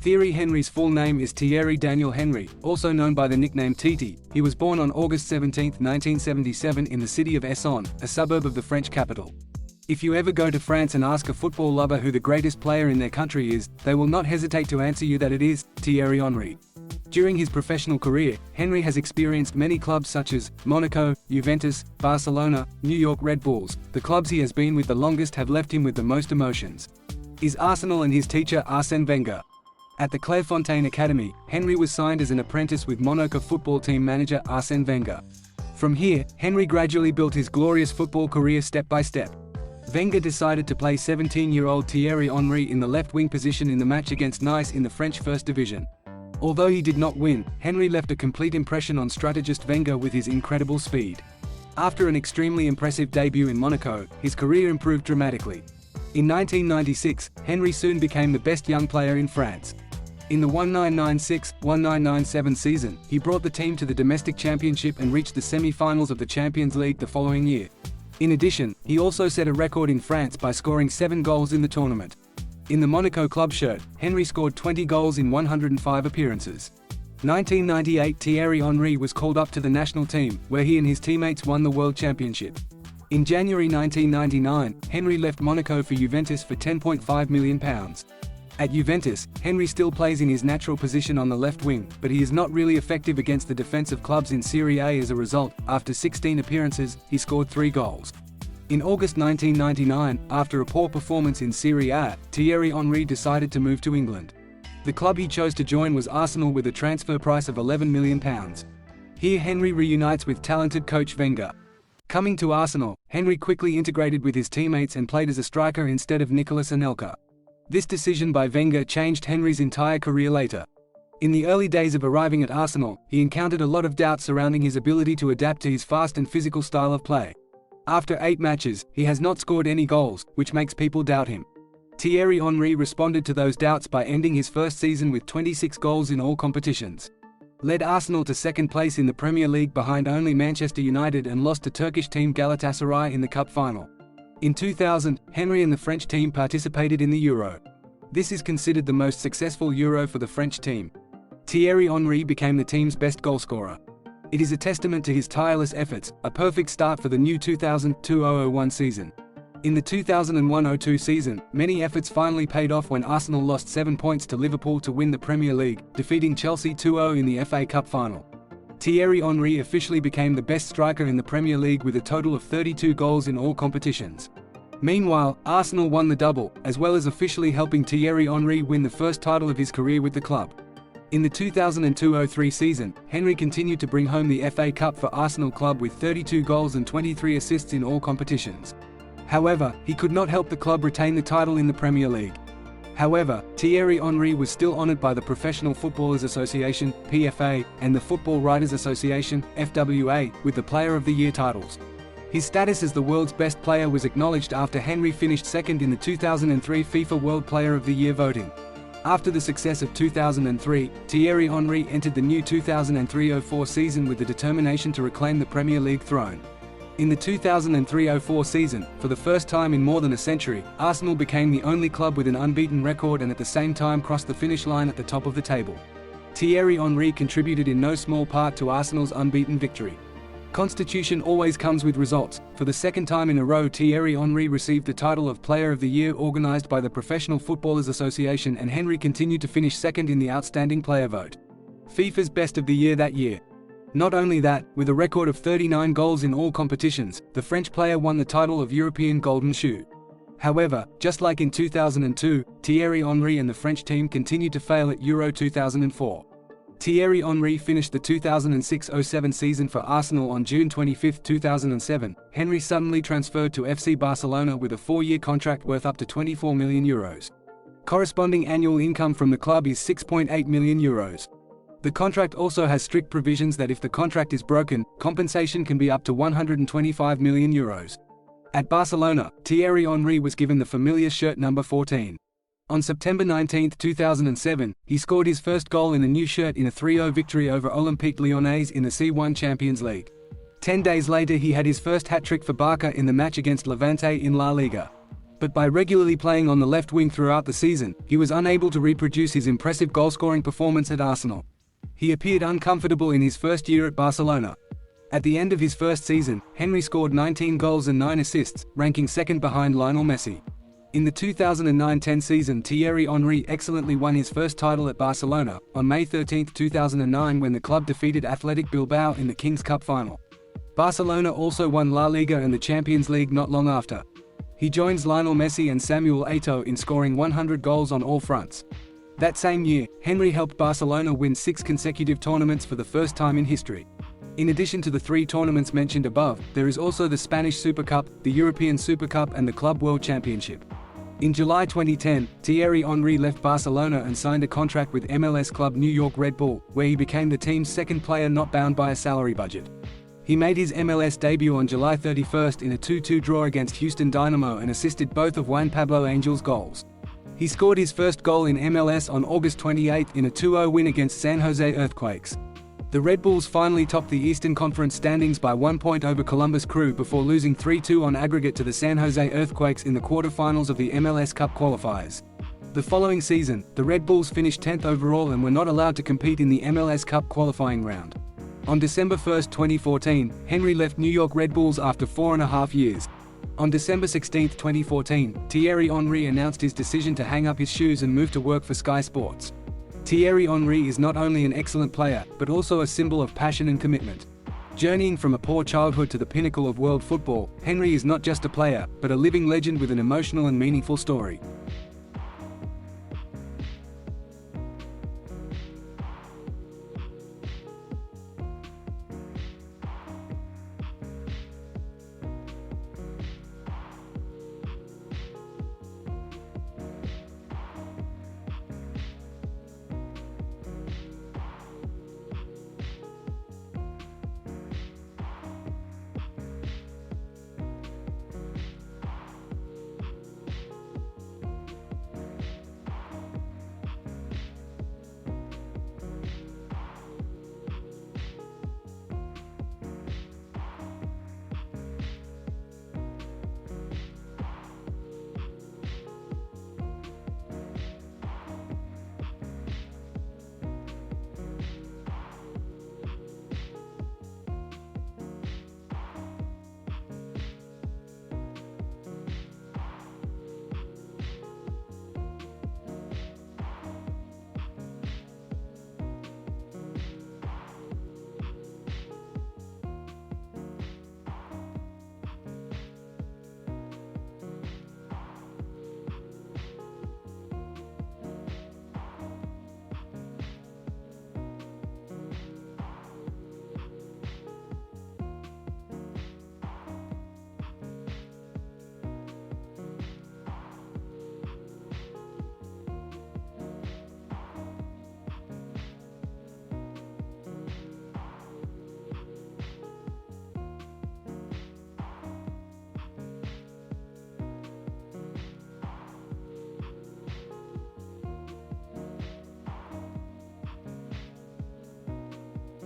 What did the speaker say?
Thierry Henry's full name is Thierry Daniel Henry, also known by the nickname Titi. He was born on August 17, 1977 in the city of Essonne, a suburb of the French capital. If you ever go to France and ask a football lover who the greatest player in their country is, they will not hesitate to answer you that it is Thierry Henry. During his professional career, Henry has experienced many clubs such as Monaco, Juventus, Barcelona, New York Red Bulls. The clubs he has been with the longest have left him with the most emotions. Is Arsenal and his teacher Arsene Wenger. At the Clairefontaine Academy, Henry was signed as an apprentice with Monaco football team manager Arsene Wenger. From here, Henry gradually built his glorious football career step by step. Wenger decided to play 17-year-old Thierry Henry in the left-wing position in the match against Nice in the French First Division. Although he did not win, Henry left a complete impression on strategist Wenger with his incredible speed. After an extremely impressive debut in Monaco, his career improved dramatically. In 1996, Henry soon became the best young player in France. In the 1996-1997 season, he brought the team to the domestic championship and reached the semi-finals of the Champions League the following year. In addition, he also set a record in France by scoring 7 goals in the tournament. In the Monaco club shirt, Henry scored 20 goals in 105 appearances. 1998 Thierry Henry was called up to the national team, where he and his teammates won the World Championship. In January 1999, Henry left Monaco for Juventus for £10.5 million. At Juventus, Henry still plays in his natural position on the left wing, but he is not really effective against the defensive clubs in Serie A. As a result, after 16 appearances, he scored 3 goals. In August 1999, after a poor performance in Serie A, Thierry Henry decided to move to England. The club he chose to join was Arsenal with a transfer price of £11 million. Here Henry reunites with talented coach Wenger. Coming to Arsenal, Henry quickly integrated with his teammates and played as a striker instead of Nicolas Anelka. This decision by Wenger changed Henry's entire career later. In the early days of arriving at Arsenal, he encountered a lot of doubt surrounding his ability to adapt to his fast and physical style of play. After 8 matches, he has not scored any goals, which makes people doubt him. Thierry Henry responded to those doubts by ending his first season with 26 goals in all competitions. Led Arsenal to second place in the Premier League behind only Manchester United and lost to Turkish team Galatasaray in the cup final. In 2000, Henry and the French team participated in the Euro. This is considered the most successful Euro for the French team. Thierry Henry became the team's best goalscorer. It is a testament to his tireless efforts, a perfect start for the new 2000-2001 season. In the 2001-02 season, many efforts finally paid off when Arsenal lost 7 points to Liverpool to win the Premier League, defeating Chelsea 2-0 in the FA Cup final. Thierry Henry officially became the best striker in the Premier League with a total of 32 goals in all competitions. Meanwhile, Arsenal won the double, as well as officially helping Thierry Henry win the first title of his career with the club. In the 2002-03 season, Henry continued to bring home the FA Cup for Arsenal club with 32 goals and 23 assists in all competitions. However, he could not help the club retain the title in the Premier League. However, Thierry Henry was still honoured by the Professional Footballers Association (PFA) and the Football Writers Association (FWA) with the Player of the Year titles. His status as the world's best player was acknowledged after Henry finished second in the 2003 FIFA World Player of the Year voting. After the success of 2003, Thierry Henry entered the new 2003-04 season with the determination to reclaim the Premier League throne. In the 2003-04 season, for the first time in more than a century, Arsenal became the only club with an unbeaten record and at the same time crossed the finish line at the top of the table. Thierry Henry contributed in no small part to Arsenal's unbeaten victory. Constitution always comes with results. For the second time in a row, Thierry Henry received the title of Player of the Year organised by the Professional Footballers Association, and Henry continued to finish second in the Outstanding Player vote. FIFA's Best of the Year that year. Not only that, with a record of 39 goals in all competitions, the French player won the title of European Golden Shoe. However, just like in 2002, Thierry Henry and the French team continued to fail at Euro 2004. Thierry Henry finished the 2006-07 season for Arsenal on June 25, 2007. Henry suddenly transferred to FC Barcelona with a 4-year contract worth up to €24 million. Corresponding annual income from the club is €6.8 million. The contract also has strict provisions that if the contract is broken, compensation can be up to €125 million. At Barcelona, Thierry Henry was given the familiar shirt number 14. On September 19, 2007, he scored his first goal in the new shirt in a 3-0 victory over Olympique Lyonnais in the C1 Champions League. 10 days later he had his first hat-trick for Barca in the match against Levante in La Liga. But by regularly playing on the left wing throughout the season, he was unable to reproduce his impressive goal-scoring performance at Arsenal. He appeared uncomfortable in his first year at Barcelona. At the end of his first season, Henry scored 19 goals and 9 assists, ranking second behind Lionel Messi. In the 2009-10 season, Thierry Henry excellently won his first title at Barcelona, on May 13, 2009 when the club defeated Athletic Bilbao in the Kings Cup final. Barcelona also won La Liga and the Champions League not long after. He joins Lionel Messi and Samuel Eto'o in scoring 100 goals on all fronts. That same year, Henry helped Barcelona win 6 consecutive tournaments for the first time in history. In addition to the 3 tournaments mentioned above, there is also the Spanish Super Cup, the European Super Cup and the Club World Championship. In July 2010, Thierry Henry left Barcelona and signed a contract with MLS club New York Red Bull, where he became the team's second player not bound by a salary budget. He made his MLS debut on July 31 in a 2-2 draw against Houston Dynamo and assisted both of Juan Pablo Angel's goals. He scored his first goal in MLS on August 28 in a 2-0 win against San Jose Earthquakes. The Red Bulls finally topped the Eastern Conference standings by 1 point over Columbus Crew before losing 3-2 on aggregate to the San Jose Earthquakes in the quarterfinals of the MLS Cup qualifiers. The following season, the Red Bulls finished 10th overall and were not allowed to compete in the MLS Cup qualifying round. On December 1, 2014, Henry left New York Red Bulls after 4.5 years. On December 16, 2014, Thierry Henry announced his decision to hang up his shoes and move to work for Sky Sports. Thierry Henry is not only an excellent player, but also a symbol of passion and commitment. Journeying from a poor childhood to the pinnacle of world football, Henry is not just a player, but a living legend with an emotional and meaningful story.